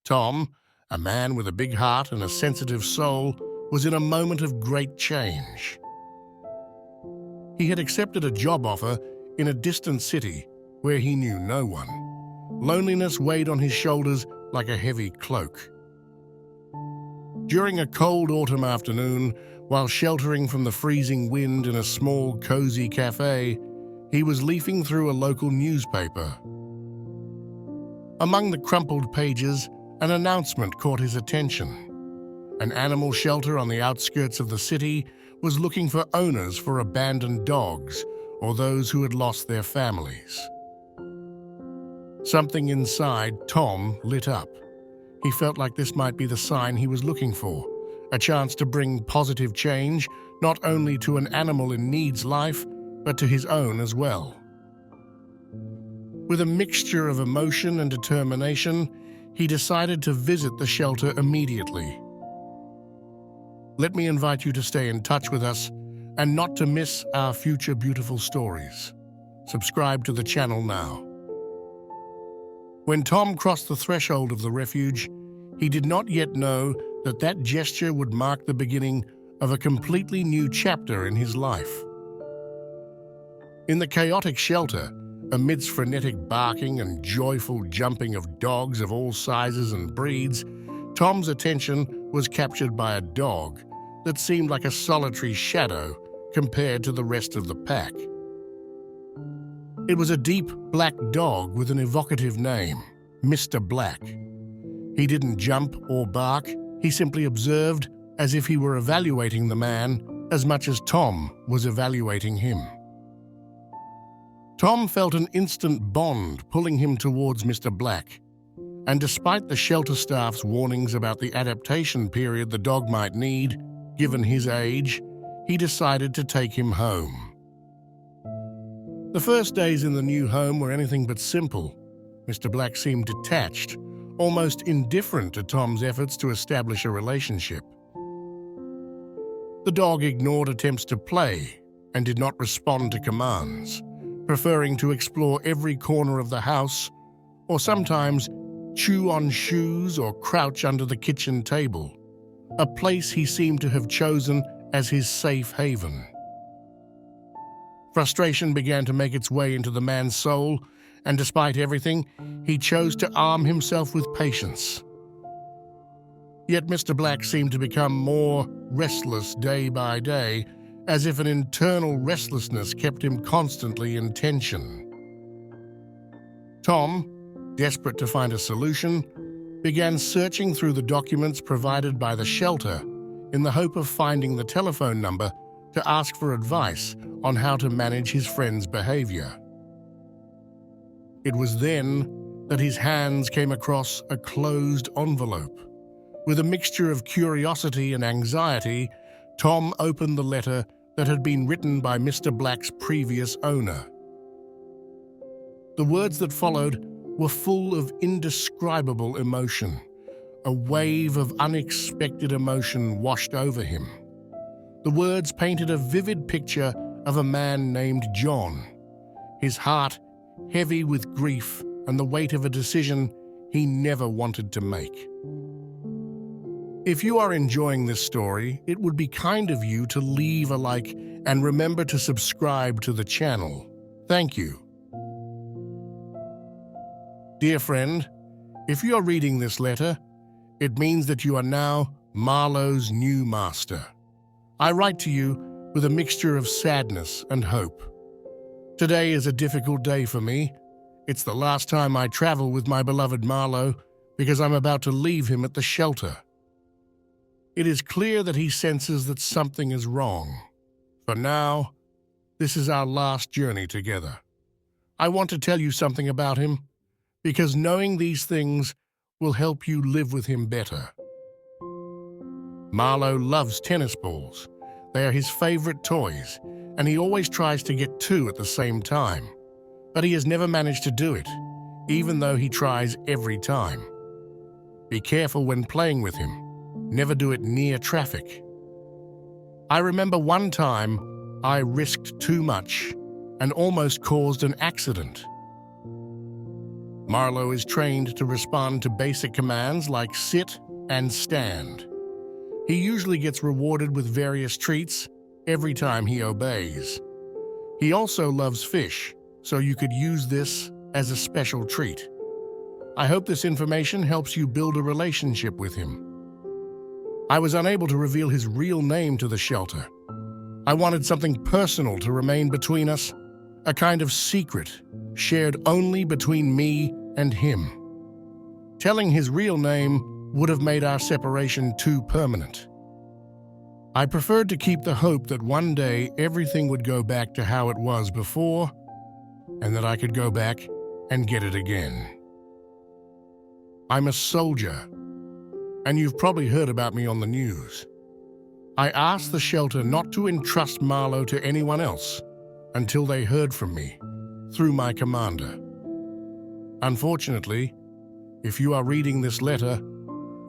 Tom, a man with a big heart and a sensitive soul, was in a moment of great change. He had accepted a job offer in a distant city where he knew no one. Loneliness weighed on his shoulders like a heavy cloak. During a cold autumn afternoon, while sheltering from the freezing wind in a small, cozy cafe, he was leafing through a local newspaper. Among the crumpled pages, an announcement caught his attention. An animal shelter on the outskirts of the city was looking for owners for abandoned dogs or those who had lost their families. Something inside Tom lit up. He felt like this might be the sign he was looking for, a chance to bring positive change not only to an animal in need's life, but to his own as well. With a mixture of emotion and determination, he decided to visit the shelter immediately. Let me invite you to stay in touch with us and not to miss our future beautiful stories. Subscribe to the channel now. When Tom crossed the threshold of the refuge, he did not yet know that that gesture would mark the beginning of a completely new chapter in his life. In the chaotic shelter, amidst frenetic barking and joyful jumping of dogs of all sizes and breeds, Tom's attention was captured by a dog that seemed like a solitary shadow compared to the rest of the pack. It was a deep black dog with an evocative name, Mr. Black. He didn't jump or bark, he simply observed as if he were evaluating the man as much as Tom was evaluating him. Tom felt an instant bond pulling him towards Mr. Black, and despite the shelter staff's warnings about the adaptation period the dog might need, given his age, he decided to take him home. The first days in the new home were anything but simple. Mr. Black seemed detached, almost indifferent to Tom's efforts to establish a relationship. The dog ignored attempts to play and did not respond to commands, preferring to explore every corner of the house, or sometimes chew on shoes or crouch under the kitchen table, a place he seemed to have chosen as his safe haven. Frustration began to make its way into the man's soul, and despite everything, he chose to arm himself with patience. Yet Mr. Black seemed to become more restless day by day, as if an internal restlessness kept him constantly in tension. Tom, desperate to find a solution, began searching through the documents provided by the shelter in the hope of finding the telephone number to ask for advice on how to manage his friend's behavior. It was then that his hands came across a closed envelope. With a mixture of curiosity and anxiety, Tom opened the letter that had been written by Mr. Black's previous owner. The words that followed were full of indescribable emotion. A wave of unexpected emotion washed over him. The words painted a vivid picture of a man named John, his heart heavy with grief and the weight of a decision he never wanted to make. If you are enjoying this story, it would be kind of you to leave a like and remember to subscribe to the channel. Thank you. Dear friend, if you are reading this letter, it means that you are now Marlowe's new master. I write to you with a mixture of sadness and hope. Today is a difficult day for me. It's the last time I travel with my beloved Marlowe because I'm about to leave him at the shelter. It is clear that he senses that something is wrong. For now, this is our last journey together. I want to tell you something about him, because knowing these things will help you live with him better. Marlowe loves tennis balls. They are his favorite toys, and he always tries to get two at the same time. But he has never managed to do it, even though he tries every time. Be careful when playing with him. Never do it near traffic. I remember one time I risked too much and almost caused an accident. Marlowe is trained to respond to basic commands like sit and stand. He usually gets rewarded with various treats every time he obeys. He also loves fish, so you could use this as a special treat. I hope this information helps you build a relationship with him. I was unable to reveal his real name to the shelter. I wanted something personal to remain between us, a kind of secret shared only between me and him. Telling his real name would have made our separation too permanent. I preferred to keep the hope that one day everything would go back to how it was before, and that I could go back and get it again. I'm a soldier, and you've probably heard about me on the news. I asked the shelter not to entrust Marlowe to anyone else until they heard from me through my commander. Unfortunately, if you are reading this letter,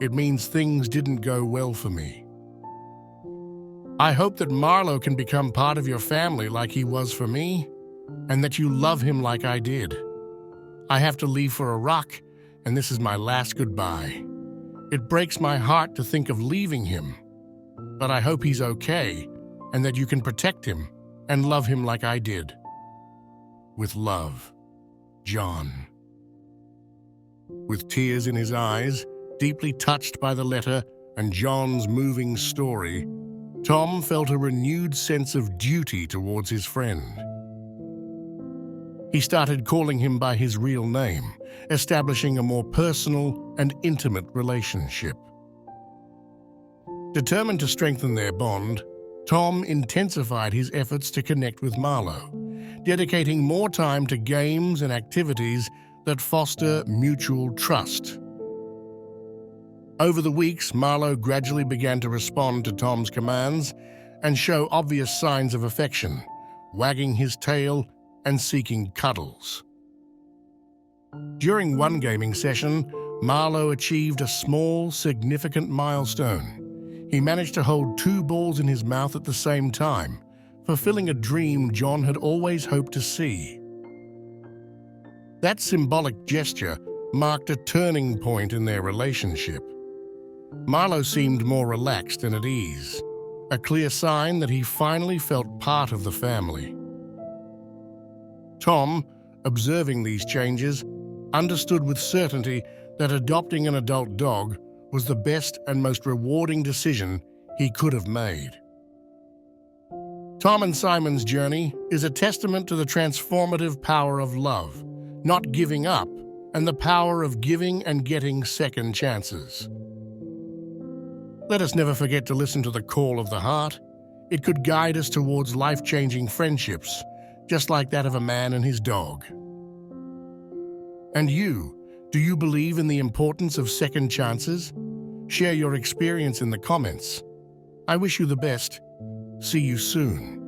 it means things didn't go well for me. I hope that Marlowe can become part of your family like he was for me, and that you love him like I did. I have to leave for Iraq, and this is my last goodbye. It breaks my heart to think of leaving him, but I hope he's okay, and that you can protect him and love him like I did. With love, John. With tears in his eyes, deeply touched by the letter and John's moving story, Tom felt a renewed sense of duty towards his friend. He started calling him by his real name, establishing a more personal and intimate relationship. Determined to strengthen their bond, Tom intensified his efforts to connect with Marlowe, dedicating more time to games and activities that foster mutual trust. Over the weeks, Marlowe gradually began to respond to Tom's commands and show obvious signs of affection, wagging his tail and seeking cuddles. During one gaming session, Marlowe achieved a small, significant milestone. He managed to hold 2 balls in his mouth at the same time, fulfilling a dream John had always hoped to see. That symbolic gesture marked a turning point in their relationship. Marlowe seemed more relaxed and at ease, a clear sign that he finally felt part of the family. Tom, observing these changes, understood with certainty that adopting an adult dog was the best and most rewarding decision he could have made. Tom and Simon's journey is a testament to the transformative power of love, not giving up, and the power of giving and getting second chances. Let us never forget to listen to the call of the heart. It could guide us towards life-changing friendships, just like that of a man and his dog. And you, do you believe in the importance of second chances? Share your experience in the comments. I wish you the best. See you soon.